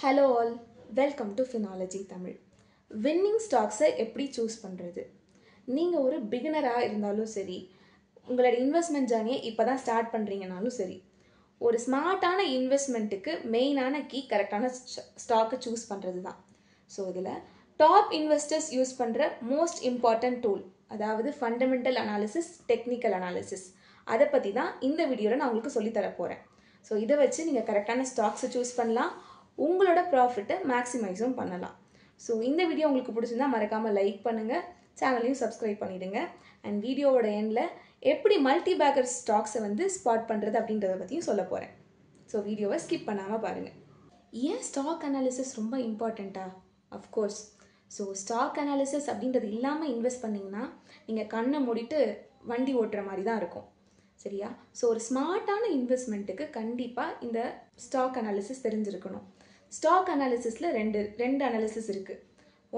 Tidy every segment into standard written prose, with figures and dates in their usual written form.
Hello all, welcome to Finology Tamil. Winning ஸ்டாக்ஸை எப்படி choose பண்ணுறது? நீங்கள் ஒரு பிகினராக இருந்தாலும் சரி, உங்களோட இன்வெஸ்ட்மெண்ட் ஜர்னியை இப்போ தான் ஸ்டார்ட் பண்ணுறீங்கனாலும் சரி, ஒரு ஸ்மார்ட்டான இன்வெஸ்ட்மெண்ட்டுக்கு மெயினான கீ கரெக்டான ஸ்டாக்கை சூஸ் பண்ணுறது தான். ஸோ இதில் டாப் இன்வெஸ்டர்ஸ் யூஸ் பண்ணுற மோஸ்ட் இம்பார்ட்டன்ட் டூல், அதாவது ஃபண்டமெண்டல் அனாலிசிஸ், டெக்னிக்கல் அனாலிசிஸ், அதை பற்றி தான் இந்த வீடியோவில் நான் உங்களுக்கு சொல்லித்தர போகிறேன். ஸோ இதை வச்சு நீங்கள் கரெக்டான ஸ்டாக்ஸை சூஸ் பண்ணலாம், உங்களோட ப்ராஃபிட்டை மேக்ஸிமைஸும் பண்ணலாம். ஸோ இந்த வீடியோ உங்களுக்கு பிடிச்சிருந்தா மறக்காமல் லைக் பண்ணுங்கள், சேனலையும் சப்ஸ்கிரைப் பண்ணிவிடுங்க. அண்ட் வீடியோவோட எண்டில் எப்படி மல்டி பேக்கர் ஸ்டாக்ஸை ஸ்பாட் பண்ணுறது அப்படின்றத பற்றியும் சொல்ல போகிறேன். ஸோ வீடியோவை ஸ்கிப் பண்ணாமல் பாருங்கள். ஏன் ஸ்டாக் அனாலிசிஸ் ரொம்ப இம்பார்ட்டண்ட்டா? அஃப்கோர்ஸ். ஸோ ஸ்டாக் அனாலிசிஸ் அப்படின்றது இல்லாமல் இன்வெஸ்ட் பண்ணிங்கன்னா நீங்கள் கண்ணை மூடிட்டு வண்டி ஓட்டுற மாதிரி தான் இருக்கும், சரியா? ஸோ ஒரு ஸ்மார்ட்டான இன்வெஸ்ட்மெண்ட்டுக்கு கண்டிப்பாக இந்த ஸ்டாக் அனாலிசிஸ் தெரிஞ்சிருக்கணும். ஸ்டாக் அனாலிசிஸில் ரெண்டு அனாலிசிஸ் இருக்குது.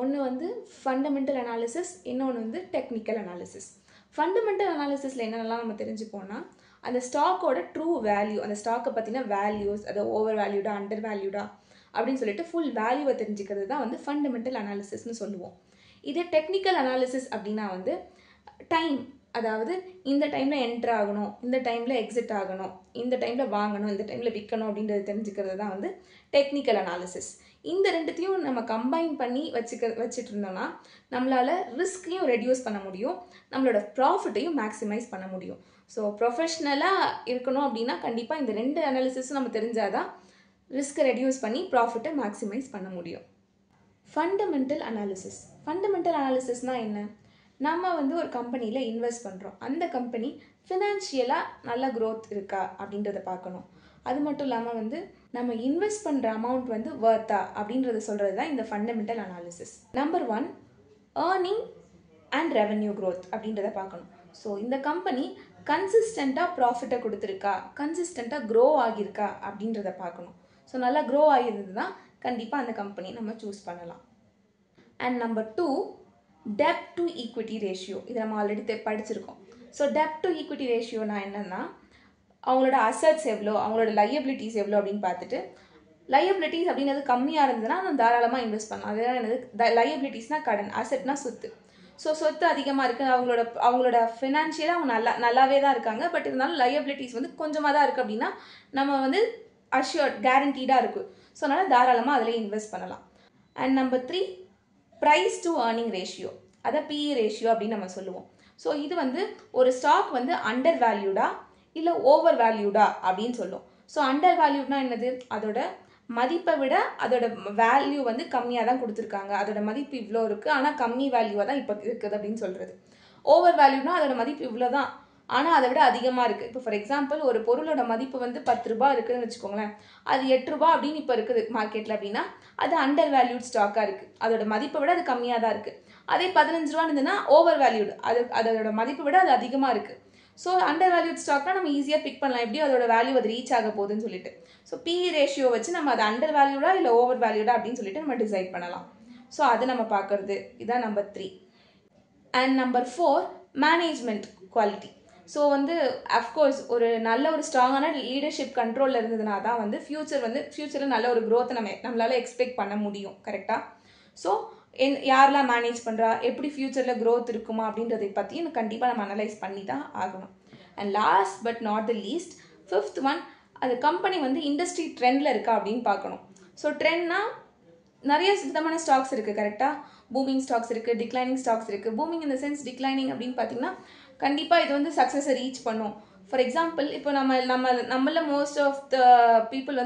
ஒன்று ஃபண்டமெண்டல் அனாலிசிஸ், இன்னொன்று டெக்னிக்கல் அனாலிசிஸ். ஃபண்டமெண்டல் அனாலிசிஸில் என்னென்னலாம் நம்ம தெரிஞ்சுப்போம்னா, அந்த ஸ்டாக்கோட ட்ரூ வேல்யூ, அந்த ஸ்டாக்கை பற்றின வேல்யூஸ், அதை ஓவர் வேல்யூடா, அண்டர் வேல்யூடா அப்படின்னு சொல்லிட்டு ஃபுல் வேல்யூவை தெரிஞ்சுக்கிறது தான் ஃபண்டமெண்டல் அனாலிசிஸ்னு சொல்லுவோம். இதே டெக்னிக்கல் அனாலிசிஸ் அப்படின்னா டைம், அதாவது இந்த டைமில் என்ட்ரு ஆகணும், இந்த டைமில் எக்ஸிட் ஆகணும், இந்த டைமில் வாங்கணும், இந்த டைமில் விற்கணும் அப்படின்றது தெரிஞ்சுக்கிறது தான் டெக்னிக்கல் அனாலிசிஸ். இந்த ரெண்டுத்தையும் நம்ம கம்பைன் பண்ணி வச்சுட்டு இருந்தோம்னா நம்மளால் ரிஸ்கையும் ரெடியூஸ் பண்ண முடியும், நம்மளோட ப்ராஃபிட்டையும் மேக்ஸிமைஸ் பண்ண முடியும். ஸோ ப்ரொஃபஷ்னலாக இருக்கணும் அப்படின்னா கண்டிப்பாக இந்த ரெண்டு அனாலிசிஸும் நம்ம தெரிஞ்சாதான் ரிஸ்க்கை ரெடியூஸ் பண்ணி ப்ராஃபிட்டை மேக்ஸிமைஸ் பண்ண முடியும். ஃபண்டமெண்டல் அனாலிசிஸ்னால் என்ன? நம்ம ஒரு கம்பெனியில் இன்வெஸ்ட் பண்ணுறோம், அந்த கம்பெனி ஃபினான்ஷியலாக நல்ல க்ரோத் இருக்கா அப்படின்றத பார்க்கணும். அது மட்டும் இல்லாமல் நம்ம இன்வெஸ்ட் பண்ணுற அமௌண்ட் வர்த்தா அப்படின்றத சொல்கிறது தான் இந்த fundamental analysis. Number 1, earning and revenue growth அப்படின்றத பார்க்கணும். ஸோ இந்த கம்பெனி கன்சிஸ்டண்ட்டாக ப்ராஃபிட்டை கொடுத்துருக்கா, கன்சிஸ்டண்ட்டாக க்ரோ ஆகியிருக்கா அப்படின்றத பார்க்கணும். ஸோ நல்லா க்ரோ ஆகியிருந்தது தான் கண்டிப்பாக அந்த கம்பெனி நம்ம சூஸ் பண்ணலாம். And number 2, dept to equity ratio. இதை நம்ம ஆல்ரெடி படிச்சிருக்கோம். ஸோ டெப்ட் டு ஈக்விட்டி ரேஷியோனா என்னென்னா, அவங்களோட அசட்ஸ் எவ்வளோ, அவங்களோட லயபிலிட்டிஸ் எவ்வளோ அப்படின்னு பார்த்துட்டு, லயபிலிட்டிஸ் அப்படிங்கிறது கம்மியாக இருந்ததுன்னா நம்ம தாராளமாக இன்வெஸ்ட் பண்ணலாம். அதுதான் என்னது, லயபிலிட்டிஸ்னால் கடன், அசட்னா சொத்து. ஸோ சொத்து அதிகமாக இருக்குது, அவங்களோட ஃபினான்ஷியலாக அவங்க நல்லாவே தான் இருக்காங்க, பட் இருந்தாலும் லயபிலிட்டிஸ் கொஞ்சமாக தான் இருக்குது அப்படின்னா நம்ம அஷ்யூர்ட், கேரண்டீடாக இருக்குது. ஸோ அதனால் தாராளமாக அதில் இன்வெஸ்ட் பண்ணலாம். And number 3, price to earning ratio, அதை பிஇ ரேஷியோ அப்படின்னு நம்ம சொல்லுவோம். ஸோ இது ஒரு ஸ்டாக் அண்டர் வேல்யூடா இல்லை ஓவர் வேல்யூடா அப்படின்னு சொல்லும். ஸோ அண்டர் வேல்யூட்னா என்னது, அதோட மதிப்பை விட அதோட வேல்யூ கம்மியாக தான் கொடுத்துருக்காங்க, அதோட மதிப்பு இவ்வளோ இருக்குது ஆனால் கம்மி வேல்யூவாக தான் இப்போ இருக்குது அப்படின்னு சொல்கிறது. ஓவர் வேல்யூனா அதோட மதிப்பு இவ்வளோ தான் ஆனால் அதை விட அதிகமாக இருக்குது. இப்போ ஃபார் எக்ஸாம்பிள் ஒரு பொருளோட மதிப்பு 10 ரூபா இருக்குதுன்னு வச்சுக்கோங்களேன், அது 8 ரூபா அப்படின்னு இப்போ இருக்குது மார்க்கெட்டில் அப்படின்னா அது அண்டர் வேல்யூட் ஸ்டாக்காக இருக்குது, அதோட மதிப்பை விட அது கம்மியாக தான் இருக்குது. அதே 15 ரூபான்னு இருந்ததுன்னா ஓவர் வேல்யூடு, அதோட மதிப்பை விட அது அதிகமாக இருக்குது. ஸோ அண்டர் வேல்யூட் ஸ்டாக்னா நம்ம ஈஸியாக பிக் பண்ணலாம், எப்படியும் அதோட வேல்யூ அது ரீச் ஆக போகுதுன்னு சொல்லிட்டு. ஸோ பிஇ ரேஷியோ வச்சு நம்ம அது அண்டர் வேல்யூடா இல்லை ஓவர் வேல்யூடா அப்படின்னு சொல்லிட்டு நம்ம டிசைட் பண்ணலாம். ஸோ அது நம்ம பார்க்கறது இதான் number 3. And number 4, management quality. So of course ஒரு நல்ல ஒரு ஸ்ட்ராங்கான லீடர்ஷிப் கண்ட்ரோலில் இருந்ததுனா தான் ஃப்யூச்சரில் நல்ல ஒரு க்ரோத்தை நம்மளால் எக்ஸ்பெக்ட் பண்ண முடியும், கரெக்டாக? ஸோ யாரெல்லாம் மேனேஜ் பண்ணுறா, எப்படி ஃப்யூச்சரில் க்ரோத் இருக்குமா அப்படின்றதை பற்றி கண்டிப்பாக நம்ம அனலைஸ் பண்ணி தான் ஆகணும். And last but not the least, 5th one, அது கம்பெனி இண்டஸ்ட்ரி ட்ரெண்டில் இருக்கா அப்படின்னு பார்க்கணும். ஸோ ட்ரெண்ட்னா நிறைய விதமான ஸ்டாக்ஸ் இருக்குது, கரெக்டாக? பூமிங் ஸ்டாக்ஸ் இருக்குது, டிக்ளைனிங் ஸ்டாக்ஸ் இருக்குது. பூமிங் இந்த சென்ஸ், டிக்ளைனிங் அப்படின்னு பார்த்தீங்கன்னா கண்டிப்பாக இது சக்ஸஸை ரீச் பண்ணும். ஃபார் எக்ஸாம்பிள் இப்போ நம்மள most of the people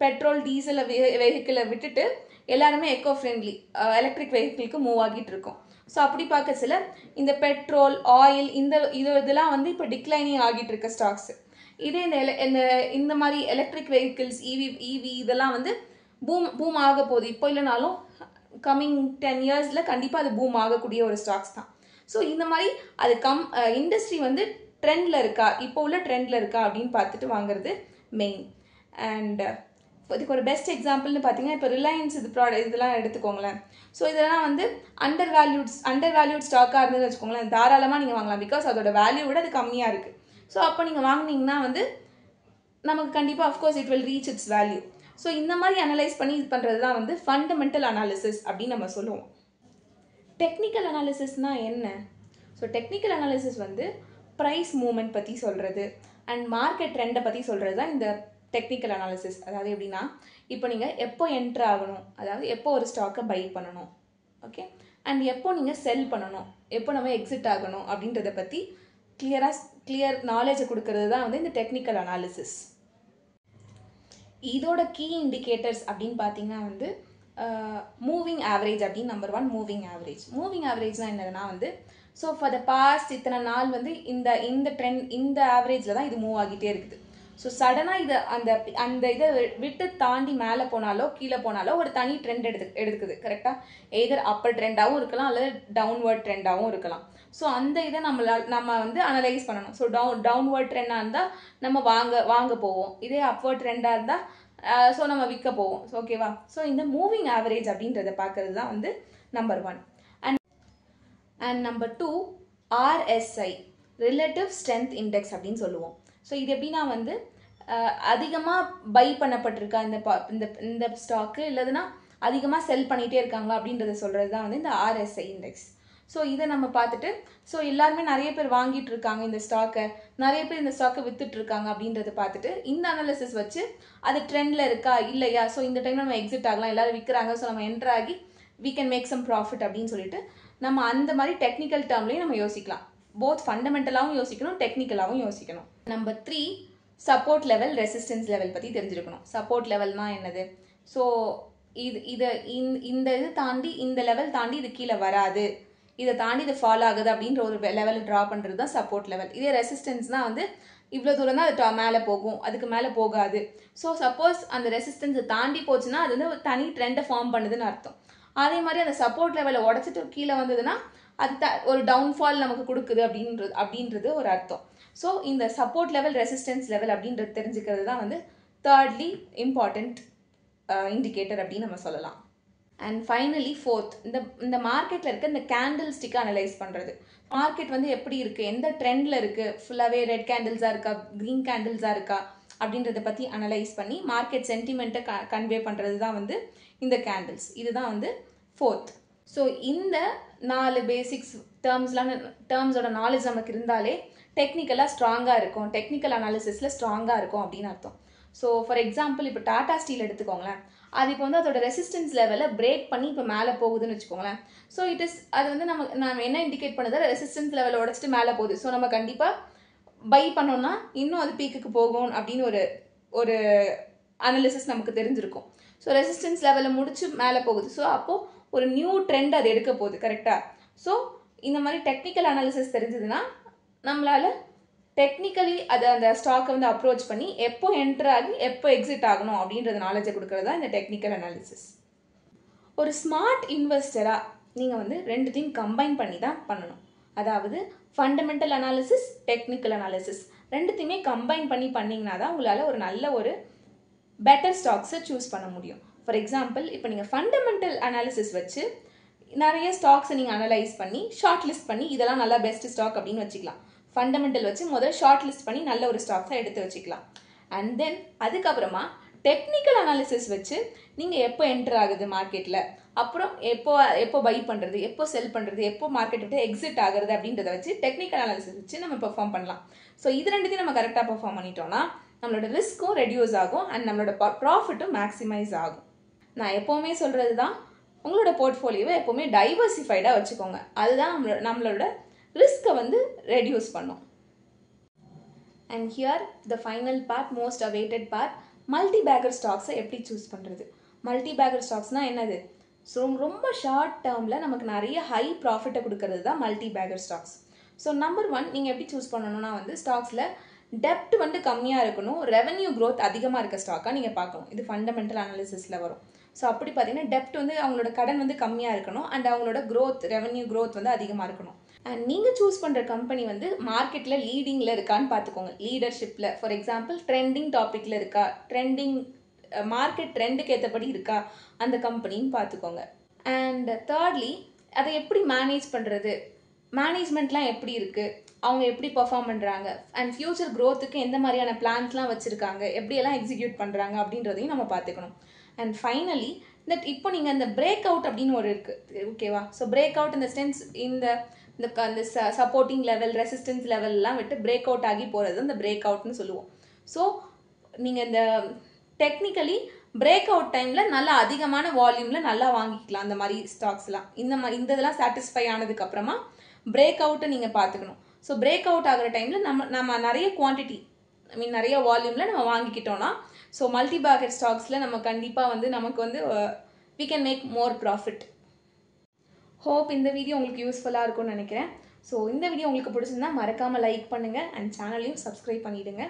petrol diesel வெஹிக்கிளை விட்டுட்டு எல்லாருமே எக்கோ ஃப்ரெண்ட்லி எலக்ட்ரிக் வெஹிக்கிளுக்கு மூவ் ஆகிட்டு இருக்கோம். ஸோ அப்படி பார்க்கறதுல இந்த பெட்ரோல், ஆயில், இதெல்லாம் இப்போ டிக்ளைனிங் ஆகிட்டு இருக்க ஸ்டாக்ஸ். இதே இந்த மாதிரி எலக்ட்ரிக் வெஹிக்கிள்ஸ், இவி இதெல்லாம் பூம் ஆக போகுது. இப்போ இல்லைனாலும் கம்மிங் 10 இயர்ஸில் கண்டிப்பாக அது பூம் ஆகக்கூடிய ஒரு ஸ்டாக்ஸ் தான். ஸோ இந்த மாதிரி அது இண்டஸ்ட்ரி ட்ரெண்டில் இருக்கா, இப்போ உள்ள ட்ரெண்டில் இருக்கா அப்படின்னு பார்த்துட்டு வாங்குறது மெயின். அண்ட் இதுக்கு ஒரு பெஸ்ட் எக்ஸாம்பிள்னு பார்த்தீங்கன்னா இப்போ ரிலையன்ஸ் இதெல்லாம் எடுத்துக்கோங்களேன். ஸோ இதெல்லாம் அண்டர் வேல்யூட் ஸ்டாக்காக இருந்ததுன்னு வச்சுக்கோங்களேன், தாராளமாக நீங்கள் வாங்கலாம். பிகாஸ் அதோட வேல்யூ விட அது கம்மியாக இருக்குது. ஸோ அப்போ நீங்கள் வாங்கினீங்கன்னா நமக்கு கண்டிப்பாக of course it will reach it's value. So இந்த மாதிரி அனலைஸ் பண்ணி இது பண்ணுறது தான் வந்து ஃபண்டமெண்டல் அனாலிசிஸ் அப்படின்னு நம்ம சொல்லுவோம். டெக்னிக்கல் அனாலிசிஸ்னால் என்ன? ஸோ டெக்னிக்கல் அனாலிசிஸ் வந்து ப்ரைஸ் மூவ்மெண்ட் பற்றி சொல்கிறது அண்ட் மார்க்கெட் ட்ரெண்டை பற்றி சொல்கிறது தான் இந்த டெக்னிக்கல் அனாலிசிஸ். அதாவது எப்படின்னா, இப்போ நீங்கள் எப்போ என்ட்ரு ஆகணும், அதாவது எப்போ ஒரு ஸ்டாக்கை பை பண்ணணும், ஓகே, அண்ட் எப்போ நீங்கள் செல் பண்ணணும், எப்போ நம்ம எக்ஸிட் ஆகணும் அப்படின்றத பற்றி கிளியர் நாலேஜை கொடுக்கறது தான் வந்து இந்த டெக்னிக்கல் அனாலிசிஸ். இதோட கீ இண்டிகேட்டர்ஸ் அப்படின்னு பார்த்தீங்கன்னா வந்து மூவிங் ஆவரேஜ் அப்படின்னு நம்பர் 1 மூவிங் ஆவரேஜ். மூவிங் ஆவரேஜ்னால் என்னதுன்னா வந்து, ஸோ ஃபார் த பாஸ்ட் இத்தனை நாள் வந்து இந்த ட்ரெண்ட் இந்த ஆவரேஜில் தான் இது மூவ் ஆகிட்டே இருக்குது. ஸோ சடனாக இது அந்த இதை விட்டு தாண்டி மேலே போனாலோ கீழே போனாலோ ஒரு தனி ட்ரெண்ட் எடுக்குது கரெக்டாக. எய்தர் அப்பர் ட்ரெண்டாகவும் இருக்கலாம் அல்லது டவுன்வர்ட் ட்ரெண்டாகவும் இருக்கலாம். ஸோ அந்த இதை நம்ம வந்து அனலைஸ் பண்ணணும். ஸோ டவுன்வர்ட் ட்ரெண்டாக இருந்தால் நம்ம வாங்க போவோம், இதே அப்வர்ட் ட்ரெண்டாக இருந்தால் ஸோ நம்ம விற்க போவோம். ஓகேவா? ஸோ இந்த மூவிங் ஆவரேஜ் அப்படின்றத பார்க்கறது தான் வந்து number 1. And number 2 RSI relative strength index அப்படின்னு சொல்லுவோம். ஸோ இது எப்படின்னா வந்து அதிகமாக பை பண்ணப்பட்டிருக்கா இந்த ஸ்டாக்கு, இல்லைன்னா அதிகமாக செல் பண்ணிகிட்டே இருக்காங்க அப்படின்றத சொல்கிறது தான் வந்து இந்த RSI இண்டெக்ஸ். ஸோ இதை நம்ம பார்த்துட்டு, ஸோ எல்லாருமே நிறைய பேர் வாங்கிட்டு இருக்காங்க இந்த ஸ்டாக்கை, நிறைய பேர் இந்த ஸ்டாக்கை வித்துட்டு இருக்காங்க அப்படின்றத பார்த்துட்டு இந்த அனாலிசிஸ் வச்சு அது ட்ரெண்டில் இருக்கா இல்லையா, ஸோ இந்த டைமில் நம்ம எக்ஸிட் ஆகலாம், எல்லாரும் விற்கிறாங்க, ஸோ நம்ம என்ட்ரு ஆகி we can make some profit அப்படின்னு சொல்லிட்டு நம்ம அந்த மாதிரி டெக்னிக்கல் டேர்ம்லையும் நம்ம யோசிக்கலாம். போத் ஃபண்டமெண்டலாகவும் யோசிக்கணும், டெக்னிக்கலாகவும் யோசிக்கணும். Number 3 support level resistance level பற்றி தெரிஞ்சிருக்கணும். சப்போர்ட் லெவல்னால் என்னது? ஸோ இந்த இது தாண்டி இந்த லெவல் தாண்டி இது கீழே வராது, இதை தாண்டி இது ஃபாலோ ஆகுது அப்படின்ற ஒரு லெவலை ட்ரா பண்ணுறது தான் சப்போர்ட் லெவல். இதே ரெசிஸ்டன்ஸ்னால் வந்து இவ்வளோ தூரம் தான் அது மேலே போகும், அதுக்கு மேலே போகாது. ஸோ சப்போஸ் அந்த ரெசிஸ்டன்ஸை தாண்டி போச்சுன்னா அது வந்து தனி ட்ரெண்டை ஃபார்ம் பண்ணுதுன்னு அர்த்தம். அதே மாதிரி அந்த சப்போர்ட் லெவலை உடச்சிட்டு கீழே வந்ததுன்னா அது ஒரு டவுன்ஃபால் நமக்கு கொடுக்குது அப்படின்றது ஒரு அர்த்தம். ஸோ இந்த சப்போர்ட் லெவல் ரெசிஸ்டன்ஸ் லெவல் அப்படின்றது தெரிஞ்சுக்கிறது தான் வந்து thirdly இம்பார்ட்டண்ட் இண்டிகேட்டர் அப்படின்னு நம்ம சொல்லலாம். அண்ட் ஃபைனலி 4th இந்த மார்க்கெட்டில் இருக்க இந்த கேண்டில் ஸ்டிக்கை அனலைஸ் பண்ணுறது. மார்க்கெட் வந்து எப்படி இருக்குது, எந்த ட்ரெண்டில் இருக்குது, ஃபுல்லாகவே ரெட் கேண்டில்ஸாக இருக்கா, க்ரீன் கேண்டில்ஸாக இருக்கா அப்படின்றத பற்றி அனலைஸ் பண்ணி மார்க்கெட் சென்டிமெண்ட்டை கன்வே பண்ணுறது தான் வந்து இந்த கேண்டில்ஸ். இதுதான் வந்து 4th. ஸோ இந்த 4 பேசிக்ஸ் டேர்ம்ஸோட நாலேஜ் நமக்கு இருந்தாலே டெக்னிக்கலாக ஸ்ட்ராங்காக இருக்கும், டெக்னிக்கல் அனாலிசிஸில் ஸ்ட்ராங்காக இருக்கும் அப்படின்னு அர்த்தம். ஸோ ஃபார் எக்ஸாம்பிள் இப்போ டாடா ஸ்டீல் எடுத்துக்கோங்களேன். அது இப்போ வந்து அதோட ரெசிஸ்டன்ஸ் லெவலை பிரேக் பண்ணி இப்போ மேலே போகுதுன்னு வச்சுக்கோங்களேன். ஸோ அது வந்து நம்ம என்ன இண்டிகேட் பண்ணுது, ரெசிஸ்டன்ஸ் லெவலை உடச்சிட்டு மேலே போகுது. ஸோ நம்ம கண்டிப்பாக பை பண்ணோம்னா இன்னும் அது பீக்குக்கு போகும் அப்படின்னு ஒரு அனாலிசிஸ் நமக்கு தெரிஞ்சிருக்கும். ஸோ ரெசிஸ்டன்ஸ் லெவலை முடிச்சு மேலே போகுது, ஸோ அப்போது ஒரு நியூ ட்ரெண்ட் அது எடுக்க போகுது கரெக்டாக. ஸோ இந்த மாதிரி டெக்னிக்கல் அனாலிசிஸ் தெரிஞ்சதுன்னா நம்மளால் டெக்னிக்கலி அந்த ஸ்டாக்கை வந்து அப்ரோச் பண்ணி எப்போ என்ட்ரு ஆகி எப்போ எக்ஸிட் ஆகணும் அப்படின்றது நாலேஜை கொடுக்கறது தான் இந்த டெக்னிக்கல் அனாலிசிஸ். ஒரு ஸ்மார்ட் இன்வெஸ்டராக நீங்கள் வந்து ரெண்டுத்தையும் கம்பைன் பண்ணி தான் பண்ணணும். அதாவது ஃபண்டமெண்டல் அனாலிசிஸ், டெக்னிக்கல் அனாலிசிஸ் ரெண்டுத்தையுமே கம்பைன் பண்ணி பண்ணிங்கன்னா தான் உங்களால் ஒரு நல்ல ஒரு பெட்டர் ஸ்டாக்ஸை சூஸ் பண்ண முடியும். ஃபார் எக்ஸாம்பிள் இப்போ நீங்கள் ஃபண்டமெண்டல் அனாலிசிஸ் வச்சு நிறைய ஸ்டாக்ஸை நீங்கள் அனலைஸ் பண்ணி ஷார்ட் லிஸ்ட் பண்ணி இதெல்லாம் நல்லா பெஸ்ட் ஸ்டாக் அப்படின்னு வச்சுக்கலாம். ஃபண்டமெண்டல் வச்சு முதல்ல ஷார்ட் லிஸ்ட் பண்ணி நல்ல ஒரு ஸ்டாக்ஸை எடுத்து வச்சுக்கலாம். அண்ட் தென் அதுக்கப்புறமா டெக்னிக்கல் அனாலிசிஸ் வச்சு நீங்கள் எப்போ என்ட்ரு ஆகுது மார்க்கெட்டில், அப்புறம் எப்போ பை பண்ணுறது, எப்போ செல் பண்ணுறது, எப்போ மார்க்கெட் விட்டு எக்ஸிட் ஆகுறது அப்படின்றத வச்சு டெக்னிக்கல் அனாலிசிஸ் வச்சு நம்ம பெர்ஃபார்ம் பண்ணலாம். ஸோ இது ரெண்டுத்தையும் நம்ம கரெக்டாக பெர்ஃபார்ம் பண்ணிட்டோம்னா நம்மளோட ரிஸ்க்கும் ரெடியூஸ் ஆகும் அண்ட் நம்மளோட ப்ராஃபிட்டும் மேக்ஸிமைஸ் ஆகும். நான் எப்போவுமே சொல்கிறது தான், உங்களோட போர்ட்ஃபோலியோவை எப்போவுமே டைவர்சிஃபைடாக வச்சுக்கோங்க. அதுதான் நம்மளோட ரிஸ்க்கை வந்து ரெடியூஸ் பண்ணும். And here the final part, most awaited part, multibagger ஸ்டாக்ஸை எப்படி சூஸ் பண்ணுறது. மல்டி பேக்கர் ஸ்டாக்ஸ்னால் என்னது? ஸோ ரொம்ப ஷார்ட் டேர்மில் நமக்கு நிறைய ஹை ப்ராஃபிட்டை கொடுக்கறது தான் multi Baker stocks. So number 1 நீங்கள் எப்படி சூஸ் பண்ணணும்னா வந்து ஸ்டாக்ஸில் டெப்ட் வந்து கம்மியாக இருக்கணும், ரெவன்யூ க்ரோத் அதிகமாக இருக்க ஸ்டாக்காக நீங்கள் பார்க்கணும். இது ஃபண்டமெண்டல் அனாலிசிஸில் வரும். ஸோ அப்படி பார்த்தீங்கன்னா டெப்ட் வந்து அவங்களோட கடன் வந்து கம்மியாக இருக்கணும் அண்ட் அவங்களோட ரெவன்யூ க்ரோத் வந்து அதிகமாக இருக்கணும். அண்ட் நீங்கள் சூஸ் பண்ணுற கம்பெனி வந்து மார்க்கெட்டில் லீடிங்கில் இருக்கான்னு பார்த்துக்கோங்க, லீடர்ஷிப்பில். ஃபார் எக்ஸாம்பிள் ட்ரெண்டிங் டாப்பிக்கில் இருக்கா, மார்க்கெட் ட்ரெண்டுக்கு ஏற்றபடி இருக்கா அந்த கம்பெனின்னு பார்த்துக்கோங்க. அண்ட் thirdly அதை எப்படி மேனேஜ் பண்ணுறது, மேனேஜ்மெண்ட்லாம் எப்படி இருக்குது, அவங்க எப்படி பெர்ஃபார்ம் பண்ணுறாங்க, அண்ட் ஃப்யூச்சர் க்ரோத்துக்கு எந்த மாதிரியான பிளான்ஸ்லாம் வச்சுருக்காங்க, எப்படியெல்லாம் எக்ஸிக்யூட் பண்ணுறாங்க அப்படின்றதையும் நம்ம பார்த்துக்கணும். அண்ட் ஃபைனலி தட் இப்போ நீங்கள் அந்த பிரேக் அவுட் அப்படின்னு ஒரு இருக்குது, ஓகேவா? ஸோ பிரேக் அவுட் இந்த சென்ஸ் இந்த சப்போர்ட்டிங் லெவல், ரெசிஸ்டன்ஸ் லெவல்லாம் விட்டு பிரேக் அவுட் ஆகி போகிறது இந்த பிரேக் அவுட்னு சொல்லுவோம். ஸோ நீங்கள் இந்த டெக்னிக்கலி பிரேக் அவுட் டைமில் நல்லா அதிகமான வால்யூமில் நல்லா வாங்கிக்கலாம் அந்த மாதிரி ஸ்டாக்ஸ்லாம். இந்த இதெல்லாம் சாட்டிஸ்ஃபை ஆனதுக்கப்புறமா பிரேக் அவுட்டை நீங்கள் பார்த்துக்கணும். ஸோ பிரேக் அவுட் ஆகிற டைமில் நம்ம நிறைய குவான்டிட்டி, நிறைய வால்யூமில் நம்ம வாங்கிக்கிட்டோன்னா ஸோ மல்டி பேக்கெட் ஸ்டாக்ஸில் நம்ம கண்டிப்பாக வந்து நமக்கு வந்து we can make more profit. Hope இந்த வீடியோ உங்களுக்கு யூஸ்ஃபுல்லாக இருக்கும்னு நினைக்கிறேன். ஸோ இந்த வீடியோ உங்களுக்கு பிடிச்சிருந்தா மறக்காமல் லைக் பண்ணுங்கள் அண்ட் சேனலையும் சப்ஸ்கிரைப் பண்ணிவிடுங்க.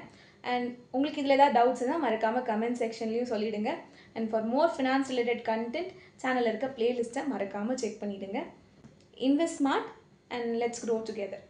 அண்ட் உங்களுக்கு இதில் ஏதாவது டவுட்ஸ் இருந்தால் மறக்காமல் கமெண்ட் செக்ஷன்லையும் சொல்லிவிடுங்க. And for more finance related content சேனலில் இருக்க பிளேலிஸ்ட்டை மறக்காமல் செக் பண்ணிவிடுங்க. Invest smart and let's grow together.